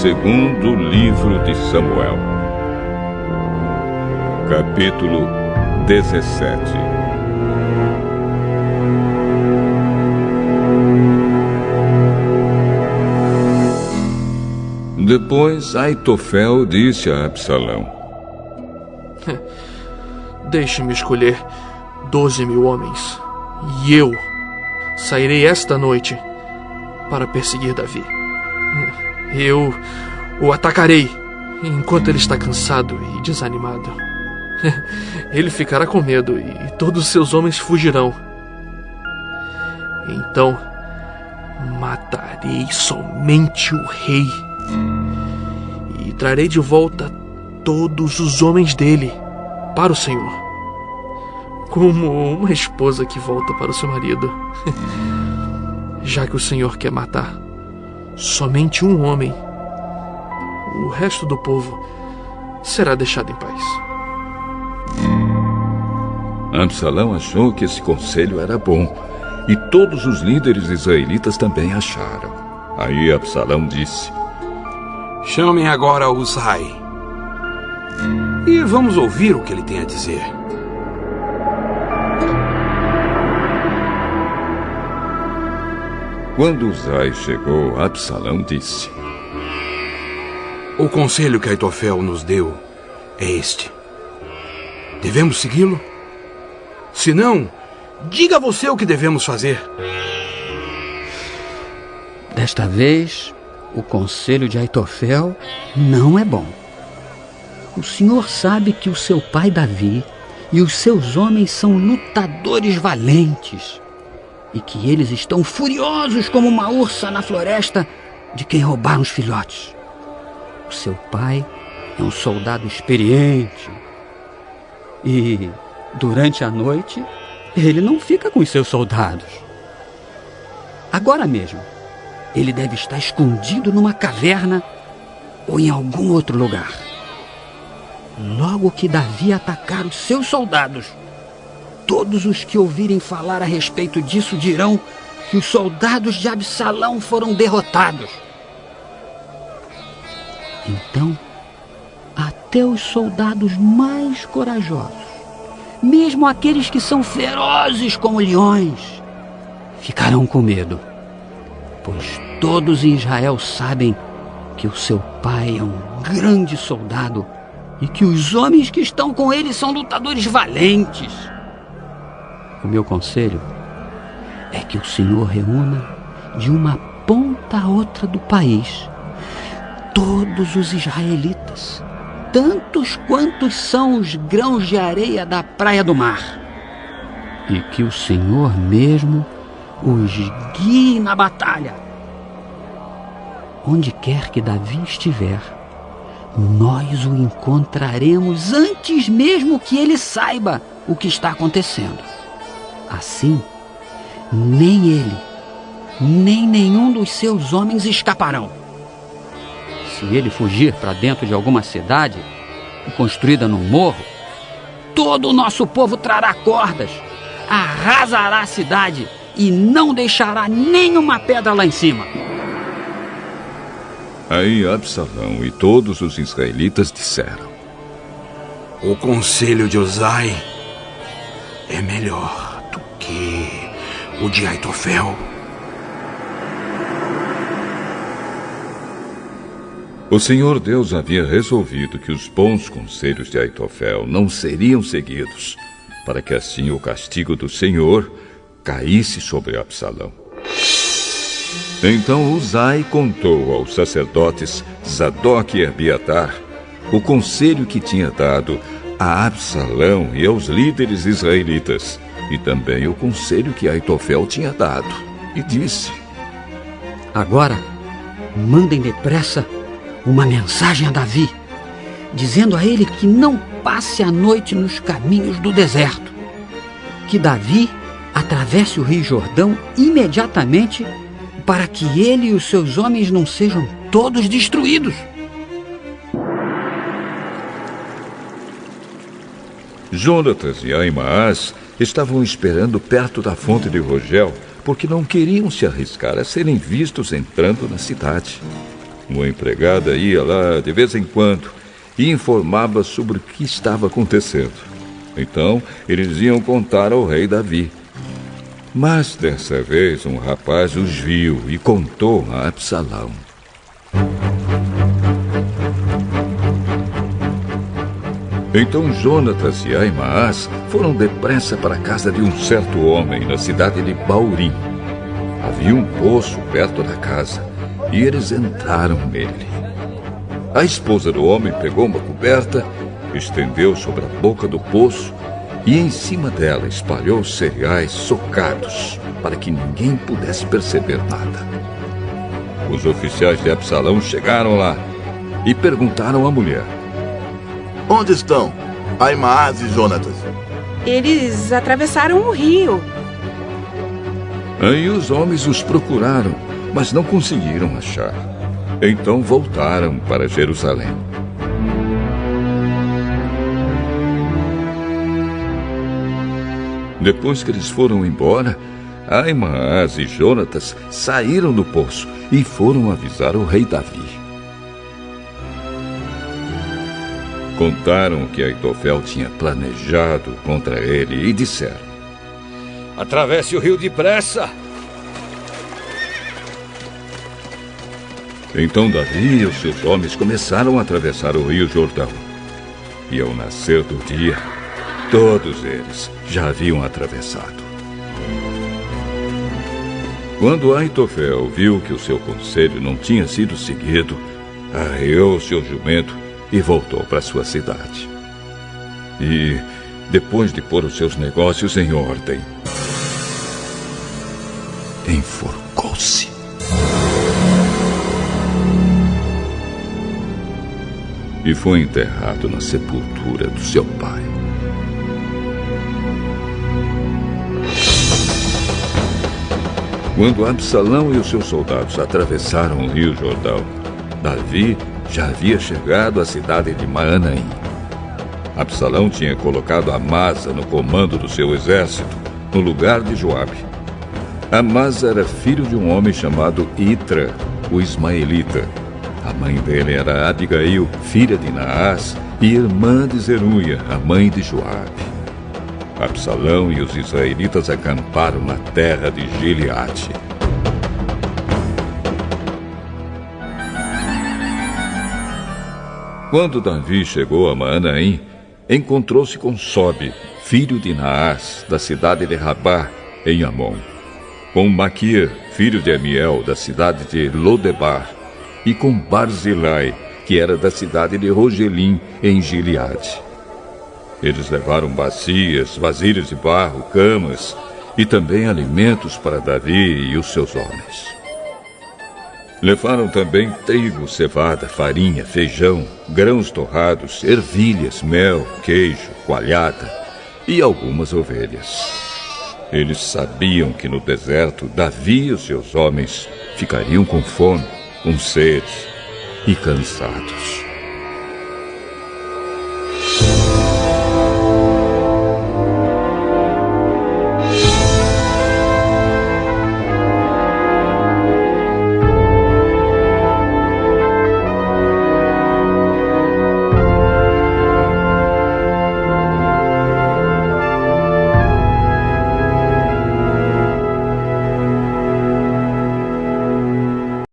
Segundo livro de Samuel, capítulo 17. Depois Aitofel disse a Absalão: Deixe-me escolher 12.000 homens, e eu sairei esta noite para perseguir Davi. Eu o atacarei enquanto ele está cansado e desanimado. Ele ficará com medo e todos os seus homens fugirão. Então matarei somente o rei e trarei de volta todos os homens dele para o Senhor, como uma esposa que volta para o seu marido. Já que o Senhor quer matar somente um homem, o resto do povo será deixado em paz. Absalão achou que esse conselho era bom, e todos os líderes israelitas também acharam. Aí Absalão disse: Chamem agora Uzai e vamos ouvir o que ele tem a dizer. Quando Uzai chegou, Absalão disse: O conselho que Aitofel nos deu é este. Devemos segui-lo? Se não, diga você o que devemos fazer. Desta vez, o conselho de Aitofel não é bom. O senhor sabe que o seu pai Davi e os seus homens são lutadores valentes e que eles estão furiosos como uma ursa na floresta de quem roubaram os filhotes. O seu pai é um soldado experiente e, durante a noite, ele não fica com os seus soldados. Agora mesmo, ele deve estar escondido numa caverna ou em algum outro lugar. Logo que Davi atacar os seus soldados, todos os que ouvirem falar a respeito disso dirão que os soldados de Absalão foram derrotados. Então, até os soldados mais corajosos, mesmo aqueles que são ferozes como leões, ficarão com medo, pois todos em Israel sabem que o seu pai é um grande soldado e que os homens que estão com ele são lutadores valentes. O meu conselho é que o Senhor reúna de uma ponta a outra do país todos os israelitas, tantos quantos são os grãos de areia da praia do mar, e que o Senhor mesmo os guie na batalha. Onde quer que Davi estiver, nós o encontraremos antes mesmo que ele saiba o que está acontecendo. Assim, nem ele, nem nenhum dos seus homens escaparão. Se ele fugir para dentro de alguma cidade construída num morro, todo o nosso povo trará cordas, arrasará a cidade e não deixará nenhuma pedra lá em cima. Aí Absalão e todos os israelitas disseram: O conselho de Uzai é melhor do que o de Aitofel. O Senhor Deus havia resolvido que os bons conselhos de Aitofel não seriam seguidos, para que assim o castigo do Senhor caísse sobre Absalão. Então Uzai contou aos sacerdotes Zadoc e Abiatar o conselho que tinha dado a Absalão e aos líderes israelitas, e também o conselho que Aitofel tinha dado, e disse: Agora, mandem depressa uma mensagem a Davi, dizendo a ele que não passe a noite nos caminhos do deserto, que Davi atravesse o rio Jordão imediatamente para que ele e os seus homens não sejam todos destruídos. Jonatas e Ahimaás estavam esperando perto da fonte de Rogel, porque não queriam se arriscar a serem vistos entrando na cidade. Uma empregada ia lá de vez em quando e informava sobre o que estava acontecendo. Então, eles iam contar ao rei Davi. Mas dessa vez um rapaz os viu e contou a Absalão. Então Jonatas e Ahimaás foram depressa para a casa de um certo homem na cidade de Baurim. Havia um poço perto da casa e eles entraram nele. A esposa do homem pegou uma coberta, estendeu sobre a boca do poço e em cima dela espalhou cereais socados para que ninguém pudesse perceber nada. Os oficiais de Absalão chegaram lá e perguntaram à mulher: Onde estão Ahimaás e Jonatas? Eles atravessaram o rio. Aí os homens os procuraram, mas não conseguiram achar. Então voltaram para Jerusalém. Depois que eles foram embora, Ahimaás e Jonatas saíram do poço e foram avisar o rei Davi. Contaram o que Aitofel tinha planejado contra ele e disseram: Atravesse o rio depressa. Então Davi e os seus homens começaram a atravessar o rio Jordão. E ao nascer do dia, todos eles já haviam atravessado. Quando Aitofel viu que o seu conselho não tinha sido seguido, arreou seu jumento e voltou para sua cidade. E, depois de pôr os seus negócios em ordem, enforcou-se. E foi enterrado na sepultura do seu pai. Quando Absalão e os seus soldados atravessaram o rio Jordão, Davi já havia chegado à cidade de Maanaim. Absalão tinha colocado Amasa no comando do seu exército, no lugar de Joabe. Amasa era filho de um homem chamado Itra, o ismaelita. A mãe dele era Abigail, filha de Naás, e irmã de Zeruia, a mãe de Joabe. Absalão e os israelitas acamparam na terra de Gileade. Quando Davi chegou a Maanaim, encontrou-se com Sobe, filho de Naás, da cidade de Rabá, em Amon, com Maquir, filho de Amiel, da cidade de Lodebar, e com Barzilai, que era da cidade de Rogelim, em Gileade. Eles levaram bacias, vasilhas de barro, camas e também alimentos para Davi e os seus homens. Levaram também trigo, cevada, farinha, feijão, grãos torrados, ervilhas, mel, queijo, coalhada e algumas ovelhas. Eles sabiam que no deserto Davi e os seus homens ficariam com fome, com sede e cansados.